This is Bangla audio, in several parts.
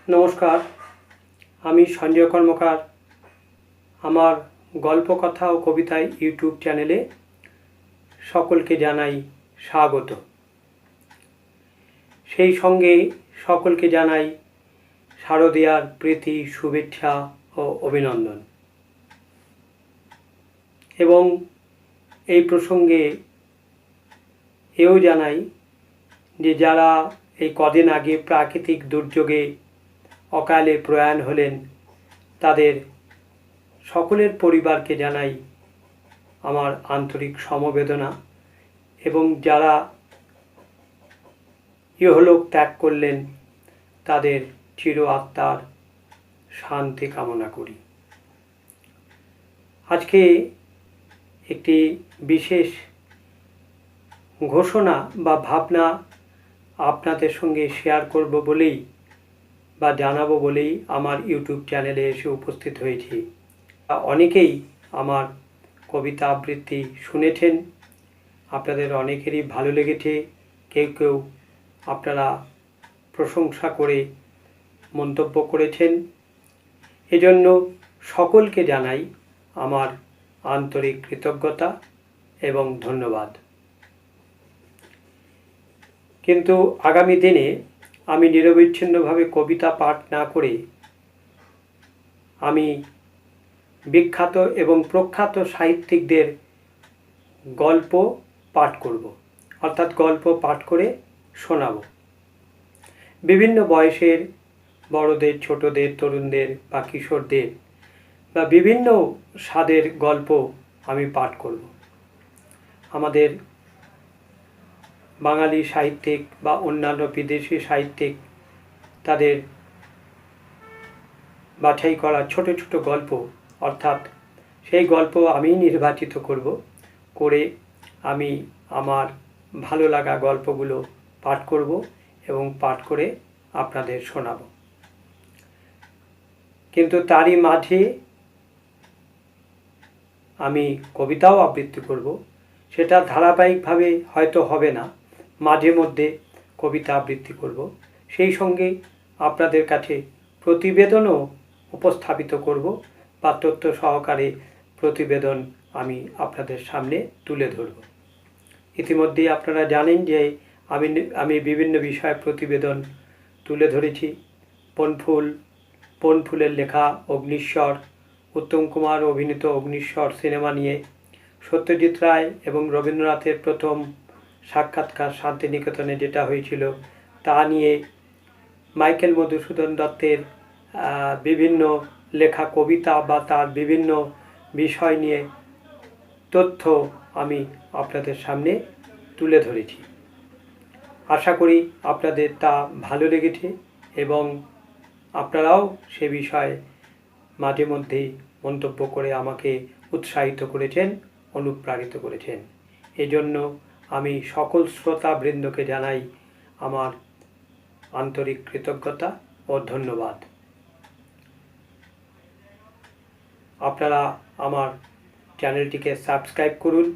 নমস্কার, আমি সঞ্জয় কর্মকার। আমার গল্পকথা ও কবিতা ইউটিউব চ্যানেলে সকলকে জানাই স্বাগত। সেই সঙ্গে সকলকে জানাই শারদীয়ার প্রীতি, শুভেচ্ছা ও অভিনন্দন। এবং এই প্রসঙ্গে এও জানাই যে যারা এই কদিন আগে প্রাকৃতিক দুর্যোগে অকালে প্রয়াণ হলেন, তাদের সকলের পরিবারকে জানাই আমার আন্তরিক সমবেদনা। এবং যারা ইহলোক ত্যাগ করলেন, তাদের চির আত্মার শান্তি কামনা করি। আজকে একটি বিশেষ ঘোষণা বা ভাবনা আপনাদের সঙ্গে শেয়ার করব বলেই বা জানাবো বলেই আমার ইউটিউব চ্যানেলে এসে উপস্থিত হয়েছি। অনেকেই আমার কবিতা আবৃত্তি শুনেছেন, আপনাদের অনেকেরই ভালো লেগেছে। কেউ কেউ আপনারা প্রশংসা করে মন্তব্য করেছেন। এজন্য সকলকে জানাই আমার আন্তরিক কৃতজ্ঞতা এবং ধন্যবাদ। কিন্তু আগামী দিনে আমি নিরবিচ্ছিন্নভাবে কবিতা পাঠ না করে আমি বিখ্যাত এবং প্রখ্যাত সাহিত্যিকদের গল্প পাঠ করব, অর্থাৎ গল্প পাঠ করে শোনাব। বিভিন্ন বয়সের বড়দের, ছোটদের, তরুণদের বা কিশোরদের বা বিভিন্ন স্বাদের গল্প আমি পাঠ করব। আমাদের বাঙালি সাহিত্যিক বা অন্যান্য বিদেশি সাহিত্যিক তাদের বাছাই করা ছোট ছোট গল্প, অর্থাৎ সেই গল্প আমি নির্বাচিত করে আমি আমার ভালো লাগা গল্পগুলো পাঠ করব এবং পাঠ করে আপনাদের শোনাব। কিন্তু তারই মাঝে আমি কবিতাও আবৃত্তি করব। সেটা ধারাবাহিকভাবে হয়তো হবে না, মাঝে মধ্যে কবিতা আবৃত্তি করব। সেই সঙ্গে আপনাদের কাছে প্রতিবেদনও উপস্থাপিত করব বা তথ্য সহকারে প্রতিবেদন আমি আপনাদের সামনে তুলে ধরব। ইতিমধ্যেই আপনারা জানেন যে আমি বিভিন্ন বিষয়ে প্রতিবেদন তুলে ধরেছি। পনফুলের লেখা অগ্নিশ্বর, উত্তম কুমার অভিনীত অগ্নিশ্বর সিনেমা নিয়ে, সত্যজিৎ রায় এবং রবীন্দ্রনাথের প্রথম সাক্ষাৎকার শান্তিনিকেতনে যেটা হয়েছিল তা নিয়ে, মাইকেল মধুসূদন দত্তের বিভিন্ন লেখা কবিতা বা তার বিভিন্ন বিষয় নিয়ে তথ্য আমি আপনাদের সামনে তুলে ধরেছি। আশা করি আপনাদের তা ভালো লেগেছে এবং আপনারাও সে বিষয়ে মাঝে মধ্যেই মন্তব্য করে আমাকে উৎসাহিত করেছেন, অনুপ্রাণিত করেছেন। এজন্য আমি সকল শ্রোতাবৃন্দকে জানাই আমার আন্তরিক কৃতজ্ঞতা ও ধন্যবাদ। আপনারা আমার চ্যানেলটিকে সাবস্ক্রাইব করুন।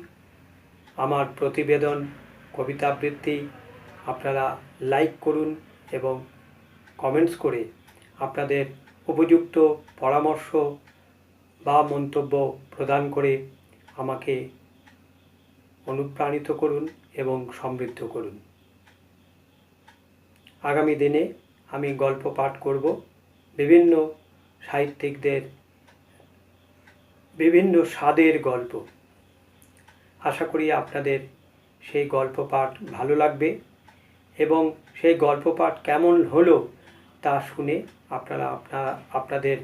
আমার প্রতিবেদন, কবিতা আবৃত্তি আপনারা লাইক করুন এবং কমেন্টস করে আপনাদের উপযুক্ত পরামর্শ বা মন্তব্য প্রদান করে আমাকে অনুপ্রাণিত করুন এবং সমৃদ্ধ করুন। আগামী দিনে আমি গল্প পাঠ করব, বিভিন্ন সাহিত্যিকদের বিভিন্ন স্বাদের গল্প। আশা করি আপনাদের সেই গল্প পাঠ ভালো লাগবে এবং সেই গল্প পাঠ কেমন হলো তা শুনে আপনারা আপনাদের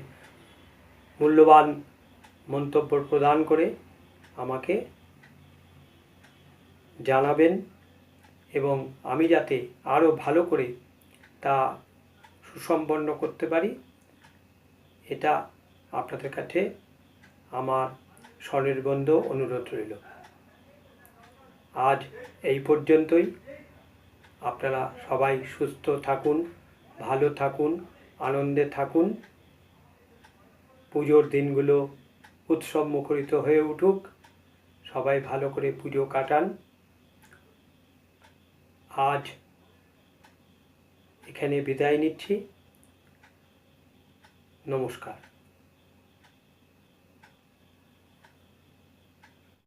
মূল্যবান মন্তব্য প্রদান করে আমাকে জানাবেন এবং আমি যাতে আরও ভালো করে তা সুসম্পন্ন করতে পারি, এটা আপনাদের কাছে আমার সনির্বন্ধ অনুরোধ রইল। আজ এই পর্যন্তই। আপনারা সবাই সুস্থ থাকুন, ভালো থাকুন, আনন্দে থাকুন। পুজোর দিনগুলো উৎসব মুখরিত হয়ে উঠুক, সবাই ভালো করে পুজো কাটান। আজ এখানে বিদায় নিচ্ছি। নমস্কার।